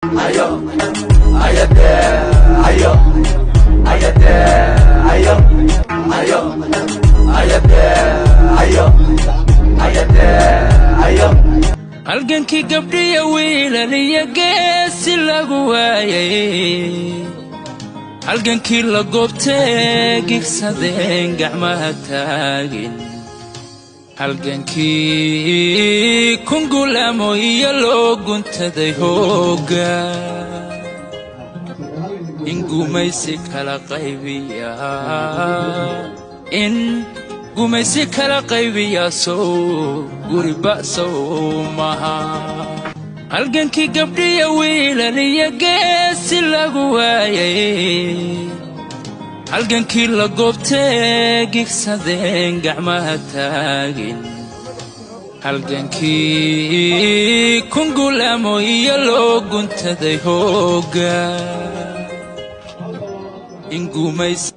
ayo ayate ayo ayate ayo ayo ayate ayo ayate ayo halgankii gabdhiya wiilaliya geesi lagu waayay halgankii la goobtay gigsadeen gacmaha taagin halgankii kungulamo iyo loo guntaday hooga in gumaysi kala qaybiya in gumaysi kala qaybiya soo guriba soo maha halgankii gabdhiya wiilaliya geesi lagu waayay halgankii la goobtay gigsadeen gacmaha taagin halgankii kungulamo iyo loo guntaday hooga in gumaysi